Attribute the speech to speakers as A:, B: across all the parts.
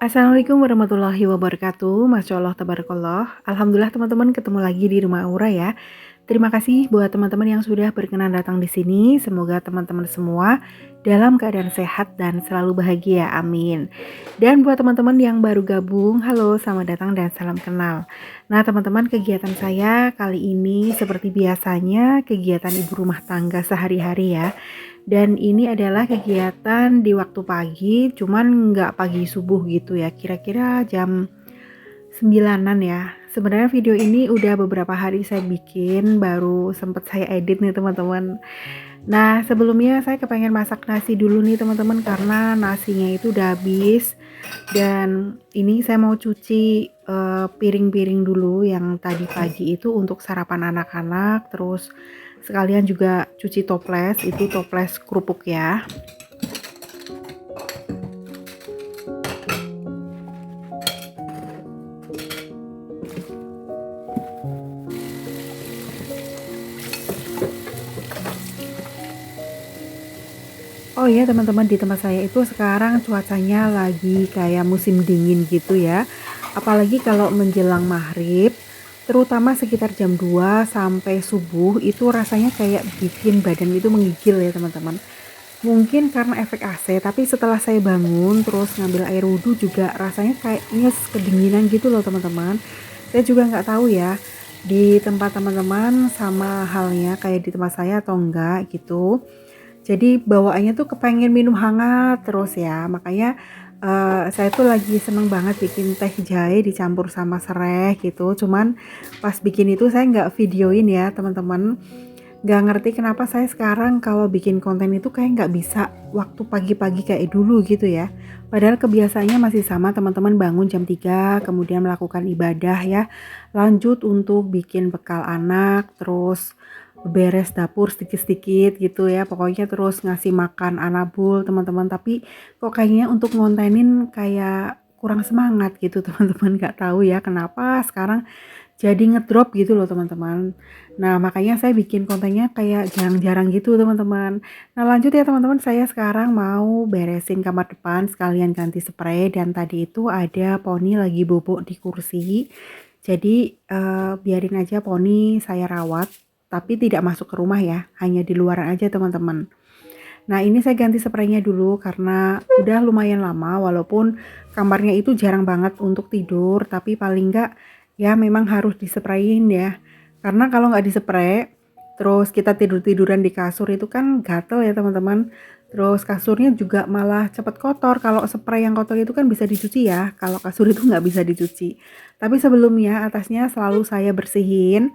A: Assalamualaikum warahmatullahi wabarakatuh. Masya Allah, tabarakallah. Alhamdulillah teman-teman ketemu lagi di rumah Aura ya. Terima kasih buat teman-teman yang sudah berkenan datang di sini. Semoga teman-teman semua dalam keadaan sehat dan selalu bahagia. Amin. Dan buat teman-teman yang baru gabung, halo, selamat datang dan salam kenal. Nah, teman-teman, kegiatan saya kali ini seperti biasanya kegiatan ibu rumah tangga sehari-hari ya. Dan ini adalah kegiatan di waktu pagi, cuman nggak pagi subuh gitu ya, kira-kira jam 9-an ya. Sebenarnya video ini udah beberapa hari saya bikin, baru sempet saya edit nih teman-teman. Nah, sebelumnya saya kepengen masak nasi dulu nih teman-teman, karena nasinya itu udah habis. Dan ini saya mau cuci piring-piring dulu yang tadi pagi itu untuk sarapan anak-anak, terus sekalian juga cuci toples, itu toples kerupuk ya. Oh iya teman-teman, di tempat saya itu sekarang cuacanya lagi kayak musim dingin gitu ya. Apalagi kalau menjelang maghrib, terutama sekitar jam 2 sampai subuh itu rasanya kayak bikin badan itu menggigil ya teman-teman. Mungkin karena efek AC, tapi setelah saya bangun terus ngambil air wudhu juga rasanya kayaknya kedinginan gitu loh teman-teman. Saya juga nggak tahu ya di tempat teman-teman sama halnya kayak di tempat saya atau enggak gitu. Jadi bawaannya tuh kepengen minum hangat terus ya, makanya saya tuh lagi seneng banget bikin teh jahe dicampur sama serai gitu. Cuman pas bikin itu saya nggak videoin ya teman-teman. Nggak ngerti kenapa saya sekarang kalau bikin konten itu kayak nggak bisa waktu pagi-pagi kayak dulu gitu ya. Padahal kebiasaannya masih sama, teman-teman bangun jam 3, kemudian melakukan ibadah ya. Lanjut untuk bikin bekal anak, terus beres dapur sedikit-sedikit gitu ya. Pokoknya terus ngasih makan anabul teman-teman. Tapi kok kayaknya untuk ngontenin kayak kurang semangat gitu teman-teman. Nggak tahu ya kenapa sekarang jadi ngedrop gitu loh teman-teman. Nah makanya saya bikin kontennya kayak jarang-jarang gitu teman-teman. Nah lanjut ya teman-teman, saya sekarang mau beresin kamar depan sekalian ganti spray. Dan tadi itu ada poni lagi bobok di kursi. Jadi biarin aja poni saya rawat, tapi tidak masuk ke rumah ya, hanya di luaran aja teman-teman. Nah ini saya ganti spraynya dulu karena udah lumayan lama, walaupun kamarnya itu jarang banget untuk tidur, tapi paling enggak ya memang harus disprayin ya. Karena kalau nggak dispray, terus kita tidur-tiduran di kasur itu kan gatel ya teman-teman. Terus kasurnya juga malah cepet kotor. Kalau spray yang kotor itu kan bisa dicuci ya, kalau kasur itu nggak bisa dicuci. Tapi sebelumnya atasnya selalu saya bersihin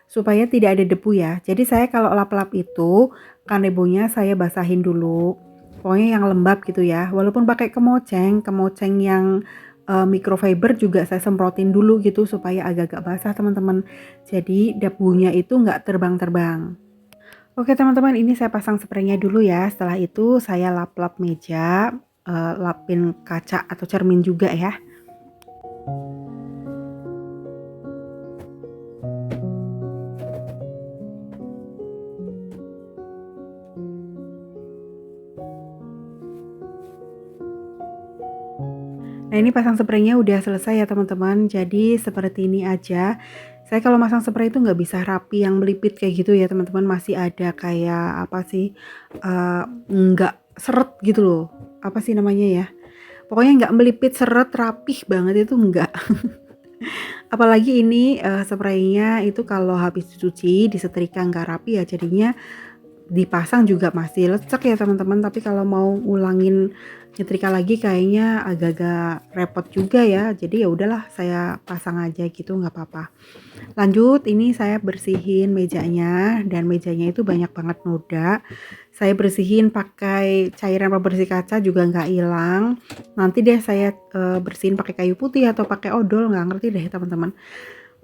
A: supaya tidak ada debu ya. Jadi saya kalau lap-lap itu kanebonya saya basahin dulu. Pokoknya yang lembab gitu ya. Walaupun pakai kemoceng, kemoceng yang microfiber juga saya semprotin dulu gitu supaya agak-agak basah teman-teman. Jadi debunya itu nggak terbang-terbang. Oke teman-teman, ini saya pasang spraynya dulu ya. Setelah itu saya lap-lap meja, lapin kaca atau cermin juga ya. Nah ini pasang spraynya udah selesai ya teman-teman. Jadi seperti ini aja. Saya kalau masang spray itu nggak bisa rapi yang melipit kayak gitu ya teman-teman. Masih ada kayak apa sih, nggak seret gitu loh. Apa sih namanya ya? Pokoknya nggak melipit seret rapih banget itu enggak. Apalagi ini spraynya itu kalau habis dicuci, disetrika nggak rapi ya jadinya dipasang juga masih lecek ya teman-teman, tapi kalau mau ngulangin nyetrika lagi kayaknya agak-agak repot juga ya. Jadi ya udahlah saya pasang aja gitu, nggak apa-apa. Lanjut, ini saya bersihin mejanya, dan mejanya itu banyak banget noda. Saya bersihin pakai cairan pembersih kaca juga nggak hilang. Nanti deh saya bersihin pakai kayu putih atau pakai odol, nggak ngerti deh teman-teman.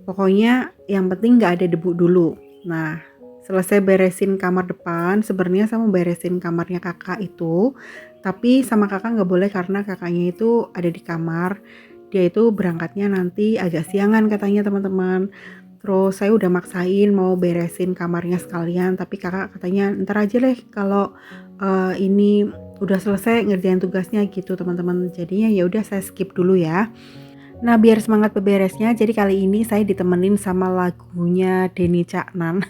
A: Pokoknya yang penting nggak ada debu dulu. Nah, selesai beresin kamar depan, sebenarnya saya mau beresin kamarnya kakak itu, tapi sama kakak nggak boleh karena kakaknya itu ada di kamar. Dia itu berangkatnya nanti agak siangan katanya teman-teman. Terus saya udah maksain mau beresin kamarnya sekalian, tapi kakak katanya ntar aja deh kalau ini udah selesai ngerjain tugasnya gitu teman-teman. Jadinya ya udah saya skip dulu ya. Nah, biar semangat beberesnya, jadi kali ini saya ditemenin sama lagunya Denny Caknan.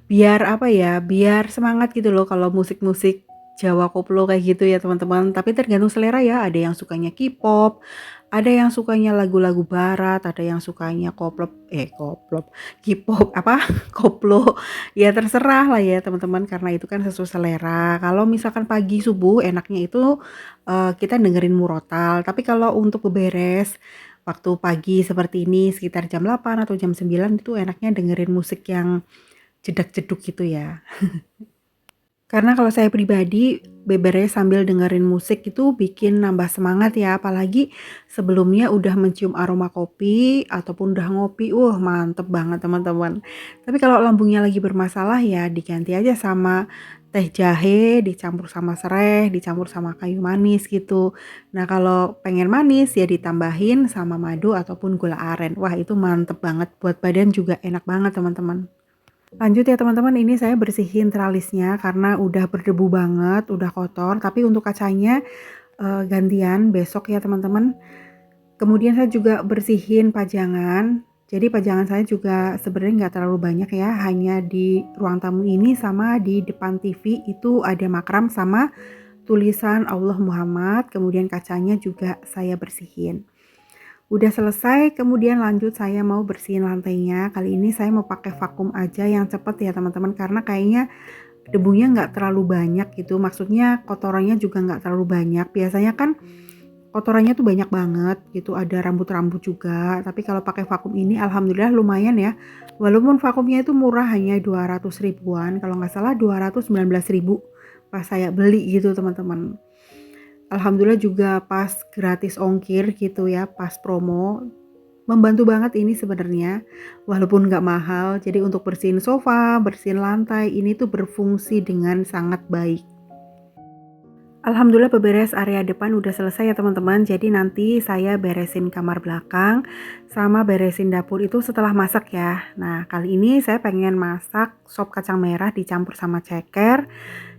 A: Biar apa ya, biar semangat gitu loh kalau musik-musik Jawa koplo kayak gitu ya teman-teman. Tapi tergantung selera ya, ada yang sukanya K-pop, ada yang sukanya lagu-lagu barat, ada yang sukanya koplop, K-pop apa koplo. Ya terserah lah ya teman-teman karena itu kan sesuai selera. Kalau misalkan pagi subuh enaknya itu kita dengerin murotal. Tapi kalau untuk beberes waktu pagi seperti ini sekitar jam 8 atau jam 9 itu enaknya dengerin musik yang jedak-jeduk gitu ya. Karena kalau saya pribadi, beberes sambil dengerin musik itu bikin nambah semangat ya, apalagi sebelumnya udah mencium aroma kopi ataupun udah ngopi, mantep banget teman-teman. Tapi kalau lambungnya lagi bermasalah ya diganti aja sama teh jahe, dicampur sama sereh, dicampur sama kayu manis gitu. Nah kalau pengen manis ya ditambahin sama madu ataupun gula aren. Wah itu mantep banget, buat badan juga enak banget teman-teman. Lanjut ya teman-teman, ini saya bersihin tralisnya karena udah berdebu banget, udah kotor. Tapi untuk kacanya gantian besok ya teman-teman. Kemudian saya juga bersihin pajangan. Jadi pajangan saya juga sebenarnya nggak terlalu banyak ya, hanya di ruang tamu ini sama di depan TV itu ada makram sama tulisan Allah Muhammad. Kemudian kacanya juga saya bersihin. Udah selesai, kemudian lanjut saya mau bersihin lantainya. Kali ini saya mau pakai vakum aja yang cepet ya teman-teman, karena kayaknya debunya nggak terlalu banyak gitu. Maksudnya kotorannya juga nggak terlalu banyak. Biasanya kan kotorannya tuh banyak banget gitu, ada rambut-rambut juga. Tapi kalau pakai vakum ini alhamdulillah lumayan ya. Walaupun vakumnya itu murah, hanya 200 ribuan, kalau nggak salah 219 ribu pas saya beli gitu teman-teman. Alhamdulillah juga pas gratis ongkir gitu ya, pas promo. Membantu banget ini sebenarnya, walaupun nggak mahal. Jadi untuk bersihin sofa, bersihin lantai, ini tuh berfungsi dengan sangat baik. Alhamdulillah beberes area depan udah selesai ya teman-teman. Jadi nanti saya beresin kamar belakang sama beresin dapur itu setelah masak ya. Nah kali ini saya pengen masak sop kacang merah dicampur sama ceker.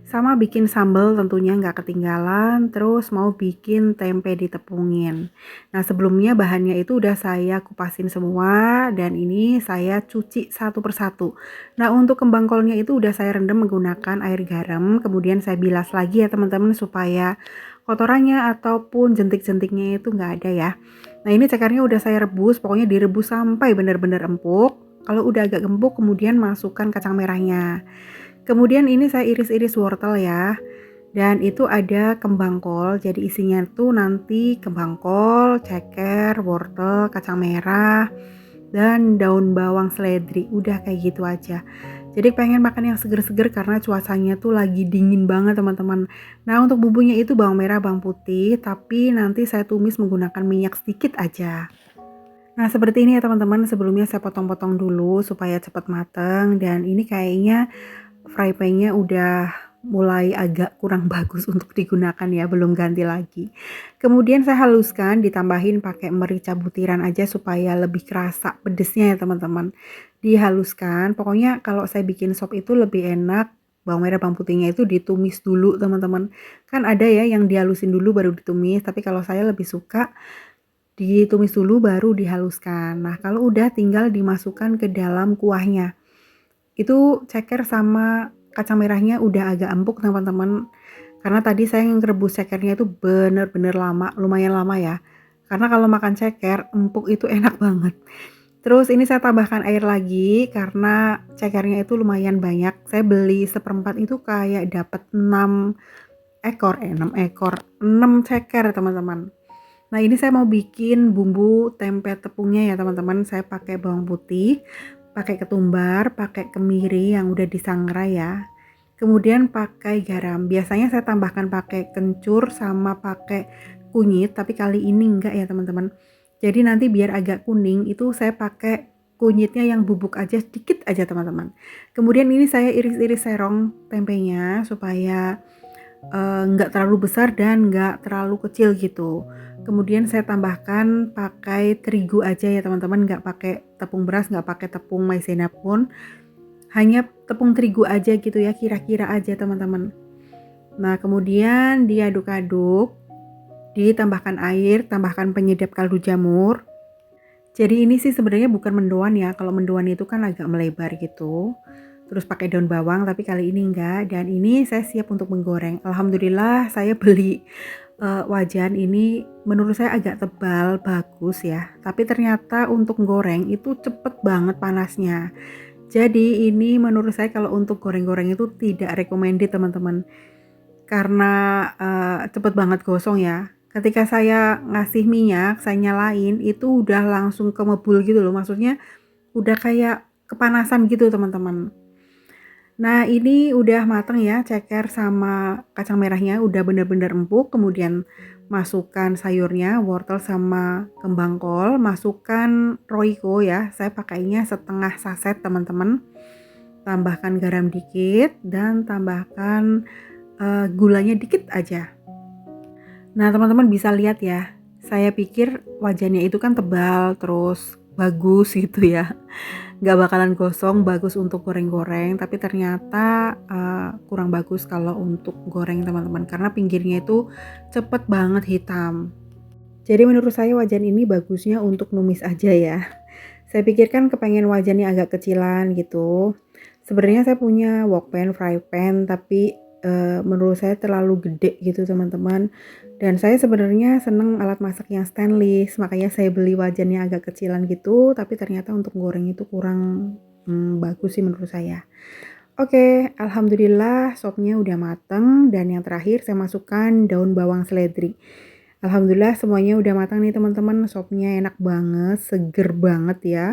A: Sama bikin sambal tentunya nggak ketinggalan, terus mau bikin tempe ditepungin. Nah sebelumnya bahannya itu udah saya kupasin semua dan ini saya cuci satu persatu. Nah untuk kembang kolnya itu udah saya rendam menggunakan air garam, kemudian saya bilas lagi ya teman-teman supaya kotorannya ataupun jentik-jentiknya itu nggak ada ya. Nah ini cekernya udah saya rebus, pokoknya direbus sampai benar-benar empuk. Kalau udah agak gembuk kemudian masukkan kacang merahnya. Kemudian ini saya iris-iris wortel ya. Dan itu ada kembang kol. Jadi isinya tuh nanti kembang kol, ceker, wortel, kacang merah, dan daun bawang seledri. Udah kayak gitu aja. Jadi pengen makan yang seger-seger karena cuacanya tuh lagi dingin banget teman-teman. Nah untuk bumbunya itu bawang merah, bawang putih, tapi nanti saya tumis menggunakan minyak sedikit aja. Nah seperti ini ya teman-teman, sebelumnya saya potong-potong dulu supaya cepat mateng. Dan ini kayaknya fry pan-nya udah mulai agak kurang bagus untuk digunakan ya, belum ganti lagi. Kemudian saya haluskan, ditambahin pakai merica butiran aja supaya lebih kerasa pedesnya ya teman-teman. Dihaluskan, pokoknya kalau saya bikin sop itu lebih enak bawang merah bawang putihnya itu ditumis dulu teman-teman. Kan ada ya yang dihalusin dulu baru ditumis, tapi kalau saya lebih suka ditumis dulu baru dihaluskan. Nah kalau udah tinggal dimasukkan ke dalam kuahnya. Itu ceker sama kacang merahnya udah agak empuk teman-teman. Karena tadi saya ngerebus cekernya itu bener-bener lama, lumayan lama ya. Karena kalau makan ceker empuk itu enak banget. Terus ini saya tambahkan air lagi karena cekernya itu lumayan banyak. Saya beli seperempat itu kayak dapat 6 ekor, 6 ekor, 6 ceker teman-teman. Nah ini saya mau bikin bumbu tempe tepungnya ya teman-teman. Saya pakai bawang putih, pakai ketumbar, pakai kemiri yang udah disangrai ya. Kemudian pakai garam. Biasanya saya tambahkan pakai kencur sama pakai kunyit, tapi kali ini enggak ya teman-teman. Jadi nanti biar agak kuning itu saya pakai kunyitnya yang bubuk aja sedikit aja teman-teman. Kemudian ini saya iris-iris serong tempenya supaya nggak terlalu besar dan nggak terlalu kecil gitu. Kemudian saya tambahkan pakai terigu aja ya teman-teman, nggak pakai tepung beras, nggak pakai tepung maizena pun, hanya tepung terigu aja gitu ya, kira-kira aja teman-teman. Nah, kemudian diaduk-aduk, ditambahkan air, tambahkan penyedap kaldu jamur. Jadi ini sih sebenarnya bukan mendoan ya, kalau mendoan itu kan agak melebar gitu. Terus pakai daun bawang, tapi kali ini enggak. Dan ini saya siap untuk menggoreng. Alhamdulillah saya beli wajan ini menurut saya agak tebal, bagus ya. Tapi ternyata untuk goreng itu cepet banget panasnya. Jadi ini menurut saya kalau untuk goreng-goreng itu tidak recommended teman-teman. Karena cepet banget gosong ya. Ketika saya ngasih minyak, saya nyalain, itu udah langsung kemebul gitu loh. Maksudnya udah kayak kepanasan gitu teman-teman. Nah ini udah mateng ya, ceker sama kacang merahnya udah bener-bener empuk. Kemudian masukkan sayurnya, wortel sama kembang kol. Masukkan roiko ya, saya pakainya setengah saset teman-teman. Tambahkan garam dikit dan tambahkan gulanya dikit aja. Nah teman-teman bisa lihat ya, saya pikir wajannya itu kan tebal terus bagus gitu ya, nggak bakalan gosong, bagus untuk goreng-goreng, tapi ternyata kurang bagus kalau untuk goreng teman-teman, karena pinggirnya itu cepet banget hitam. Jadi menurut saya wajan ini bagusnya untuk numis aja ya. Saya pikirkan kepengen wajannya agak kecilan gitu. Sebenarnya saya punya wok pan, fry pan, tapi menurut saya terlalu gede gitu teman-teman. Dan saya sebenarnya seneng alat masak yang stainless, makanya saya beli wajannya agak kecilan gitu. Tapi ternyata untuk goreng itu kurang bagus sih menurut saya. Oke, alhamdulillah sopnya udah mateng. Dan yang terakhir saya masukkan daun bawang seledri. Alhamdulillah semuanya udah matang nih teman-teman, sopnya enak banget, seger banget ya.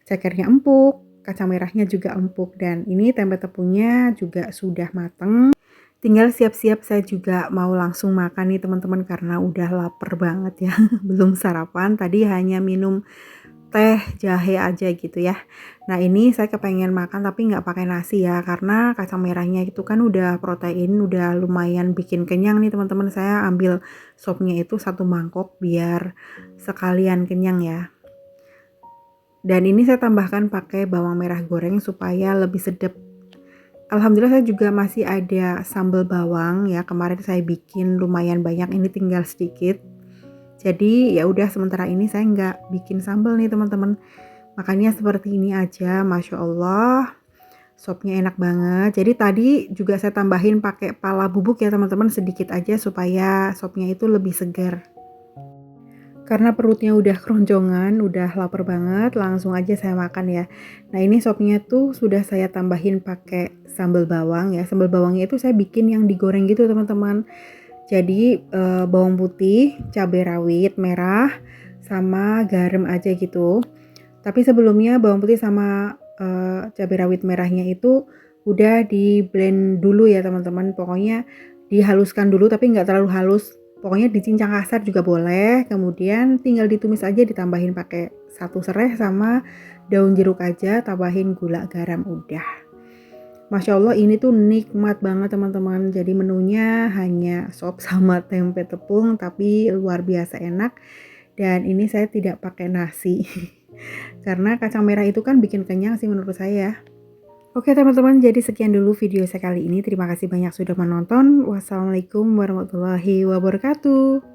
A: Cekernya empuk, kacang merahnya juga empuk, dan ini tempe tepungnya juga sudah mateng. Tinggal siap-siap saya juga mau langsung makan nih teman-teman karena udah lapar banget ya. Belum sarapan, tadi hanya minum teh jahe aja gitu ya. Nah ini saya kepengen makan tapi nggak pakai nasi ya, karena kacang merahnya itu kan udah protein, udah lumayan bikin kenyang nih teman-teman. Saya ambil sopnya itu satu mangkok biar sekalian kenyang ya. Dan ini saya tambahkan pakai bawang merah goreng supaya lebih sedap. Alhamdulillah saya juga masih ada sambal bawang ya, kemarin saya bikin lumayan banyak, ini tinggal sedikit. Jadi ya udah sementara ini saya nggak bikin sambal nih teman-teman. Makanya seperti ini aja, Masya Allah. Sopnya enak banget. Jadi tadi juga saya tambahin pakai pala bubuk ya teman-teman, sedikit aja supaya sopnya itu lebih segar. Karena perutnya udah keroncongan, udah lapar banget, langsung aja saya makan ya. Nah ini sopnya tuh sudah saya tambahin pakai sambal bawang ya. Sambal bawangnya itu saya bikin yang digoreng gitu teman-teman. Jadi bawang putih, cabai rawit merah, sama garam aja gitu. Tapi sebelumnya bawang putih sama cabai rawit merahnya itu udah di blend dulu ya teman-teman. Pokoknya dihaluskan dulu tapi nggak terlalu halus. Pokoknya dicincang kasar juga boleh. Kemudian tinggal ditumis aja, ditambahin pakai satu serai sama daun jeruk aja, tambahin gula garam udah. Masya Allah ini tuh nikmat banget teman-teman. Jadi menunya hanya sop sama tempe tepung tapi luar biasa enak. Dan ini saya tidak pakai nasi. Karena kacang merah itu kan bikin kenyang sih menurut saya. Oke teman-teman, jadi sekian dulu video saya kali ini. Terima kasih banyak sudah menonton. Wassalamualaikum warahmatullahi wabarakatuh.